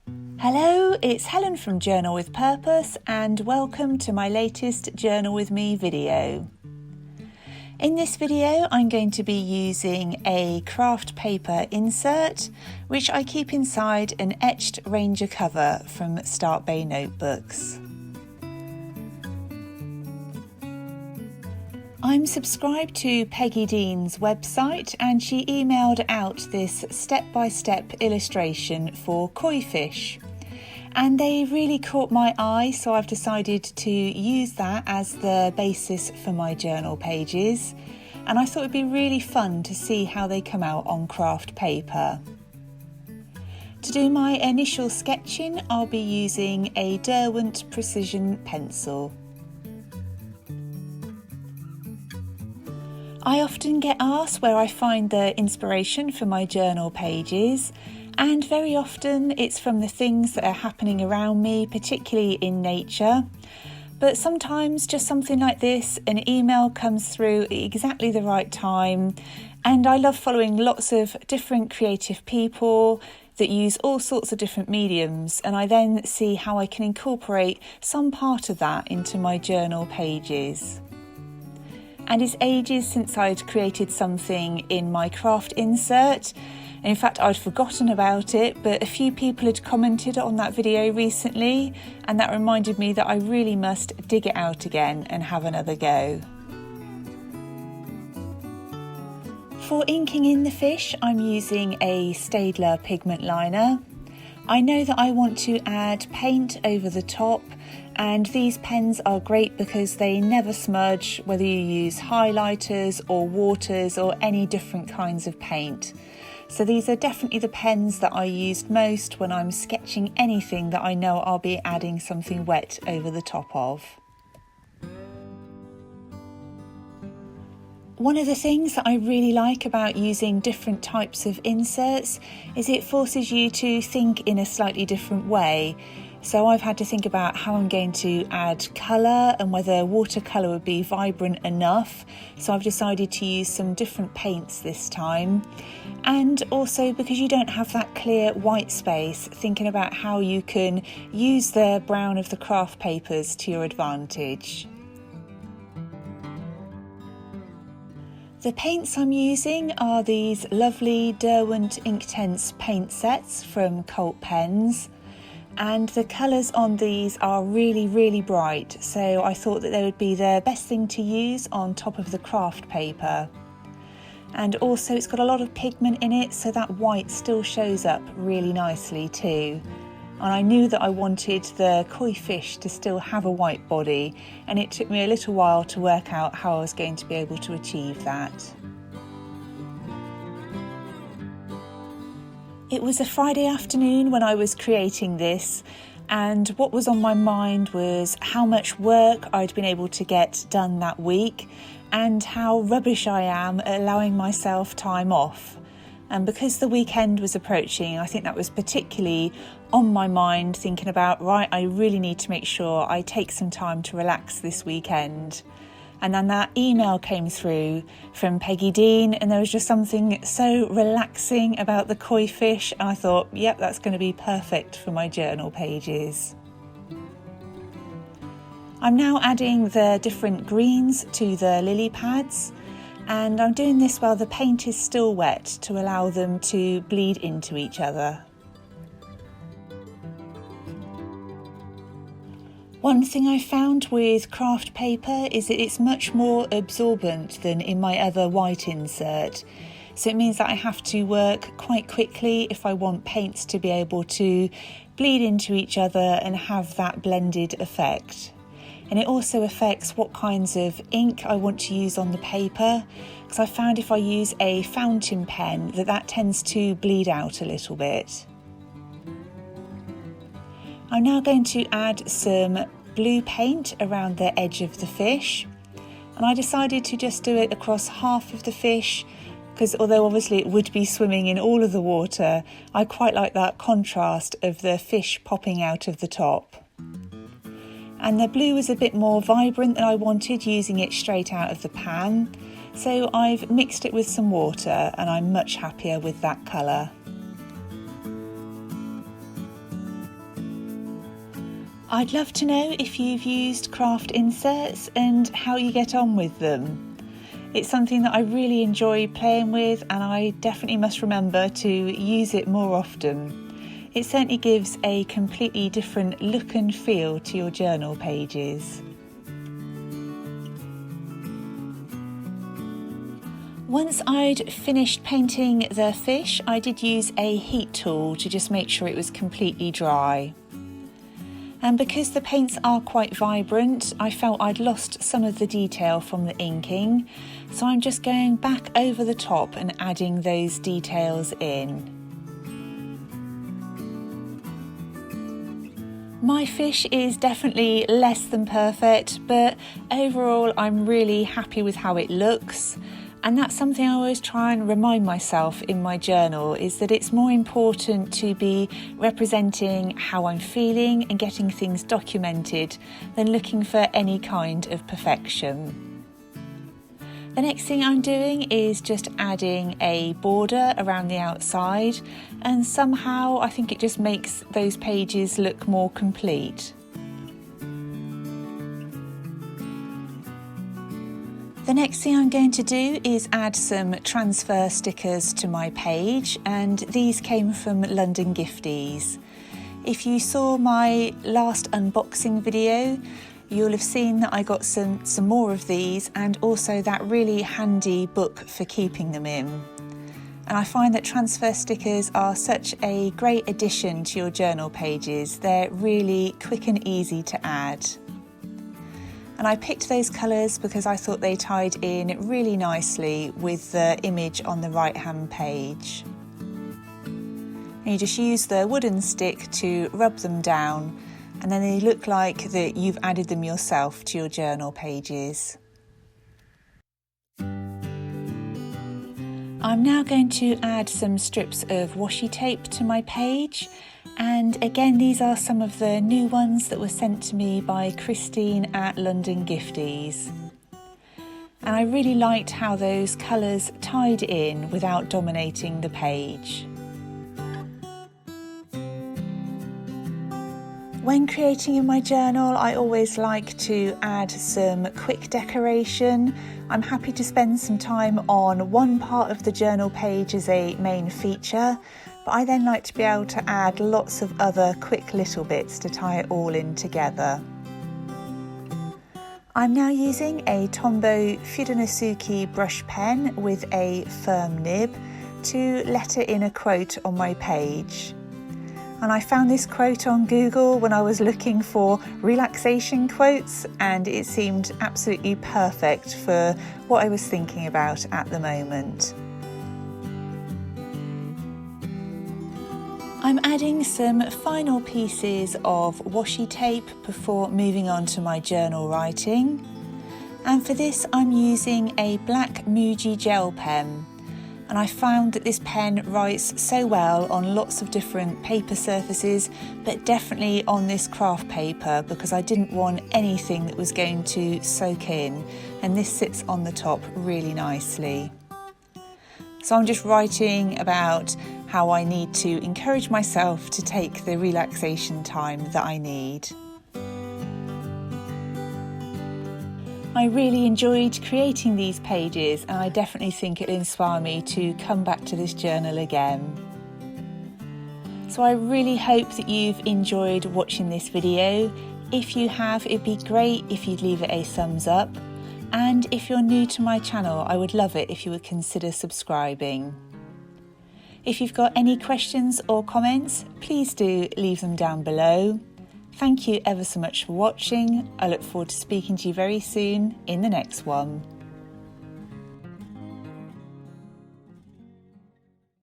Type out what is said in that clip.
Hello, it's Helen from Journal with Purpose and welcome to my latest Journal with Me video. In this video I'm going to be using a Kraft paper insert which I keep inside an etched Ranger cover from Start Bay notebooks. I'm subscribed to Peggy Dean's website and she emailed out this step-by-step illustration for koi fish. And they really caught my eye, so I've decided to use that as the basis for my journal pages. And I thought it'd be really fun to see how they come out on Kraft paper. To do my initial sketching, I'll be using a Derwent Precision pencil. I often get asked where I find the inspiration for my journal pages, and very often it's from the things that are happening around me, particularly in nature. But sometimes just something like this, an email comes through at exactly the right time, and I love following lots of different creative people that use all sorts of different mediums, and I then see how I can incorporate some part of that into my journal pages. And it's ages since I'd created something in my Kraft insert. In fact, I'd forgotten about it, but a few people had commented on that video recently, and that reminded me that I really must dig it out again and have another go. For inking in the fish, I'm using a Staedtler pigment liner. I know that I want to add paint over the top, and these pens are great because they never smudge, whether you use highlighters or waters or any different kinds of paint. So these are definitely the pens that I used most when I'm sketching anything that I know I'll be adding something wet over the top of. One of the things that I really like about using different types of inserts is it forces you to think in a slightly different way. So I've had to think about how I'm going to add colour and whether watercolour would be vibrant enough. So I've decided to use some different paints this time. And also because you don't have that clear white space, thinking about how you can use the brown of the Kraft papers to your advantage. The paints I'm using are these lovely Derwent Inktense paint sets from Cult Pens. And the colours on these are really bright, so I thought that they would be the best thing to use on top of the Kraft paper. And also it's got a lot of pigment in it, so that white still shows up really nicely too. And I knew that I wanted the koi fish to still have a white body, and it took me a little while to work out how I was going to be able to achieve that. It was a Friday afternoon when I was creating this, and what was on my mind was how much work I'd been able to get done that week and how rubbish I am at allowing myself time off. And because the weekend was approaching, I think that was particularly on my mind, thinking about, right, I really need to make sure I take some time to relax this weekend. And then that email came through from Peggy Dean, and there was just something so relaxing about the koi fish, and I thought, yep, that's going to be perfect for my journal pages. I'm now adding the different greens to the lily pads, and I'm doing this while the paint is still wet to allow them to bleed into each other. One thing I found with Kraft paper is that it's much more absorbent than in my other white insert. So it means that I have to work quite quickly if I want paints to be able to bleed into each other and have that blended effect. And it also affects what kinds of ink I want to use on the paper, because I found if I use a fountain pen that tends to bleed out a little bit. I'm now going to add some blue paint around the edge of the fish, and I decided to just do it across half of the fish because although obviously it would be swimming in all of the water, I quite like that contrast of the fish popping out of the top. And the blue was a bit more vibrant than I wanted, using it straight out of the pan, so I've mixed it with some water and I'm much happier with that colour. I'd love to know if you've used Kraft inserts and how you get on with them. It's something that I really enjoy playing with, and I definitely must remember to use it more often. It certainly gives a completely different look and feel to your journal pages. Once I'd finished painting the fish, I did use a heat tool to just make sure it was completely dry. And because the paints are quite vibrant, I felt I'd lost some of the detail from the inking, so I'm just going back over the top and adding those details in. My fish is definitely less than perfect, but overall I'm really happy with how it looks. And that's something I always try and remind myself in my journal, is that it's more important to be representing how I'm feeling and getting things documented than looking for any kind of perfection. The next thing I'm doing is just adding a border around the outside, and somehow I think it just makes those pages look more complete. The next thing I'm going to do is add some transfer stickers to my page, and these came from London Gifties. If you saw my last unboxing video, you'll have seen that I got some more of these, and also that really handy book for keeping them in. And I find that transfer stickers are such a great addition to your journal pages. They're really quick and easy to add. And I picked those colours because I thought they tied in really nicely with the image on the right hand page. And you just use the wooden stick to rub them down, and then they look like that you've added them yourself to your journal pages. I'm now going to add some strips of washi tape to my page. And again, these are some of the new ones that were sent to me by Christine at London Gifties. And I really liked how those colours tied in without dominating the page. When creating in my journal, I always like to add some quick decoration. I'm happy to spend some time on one part of the journal page as a main feature, but I then like to be able to add lots of other quick little bits to tie it all in together. I'm now using a Tombow Fudenosuke brush pen with a firm nib to letter in a quote on my page. And I found this quote on Google when I was looking for relaxation quotes, and it seemed absolutely perfect for what I was thinking about at the moment. I'm adding some final pieces of washi tape before moving on to my journal writing. And for this I'm using a black Muji gel pen. And I found that this pen writes so well on lots of different paper surfaces, but definitely on this craft paper, because I didn't want anything that was going to soak in, and this sits on the top really nicely. So I'm just writing about how I need to encourage myself to take the relaxation time that I need. I really enjoyed creating these pages, and I definitely think it'll inspire me to come back to this journal again. So I really hope that you've enjoyed watching this video. If you have, it'd be great if you'd leave it a thumbs up. And if you're new to my channel, I would love it if you would consider subscribing. If you've got any questions or comments, please do leave them down below. Thank you ever so much for watching. I look forward to speaking to you very soon in the next one.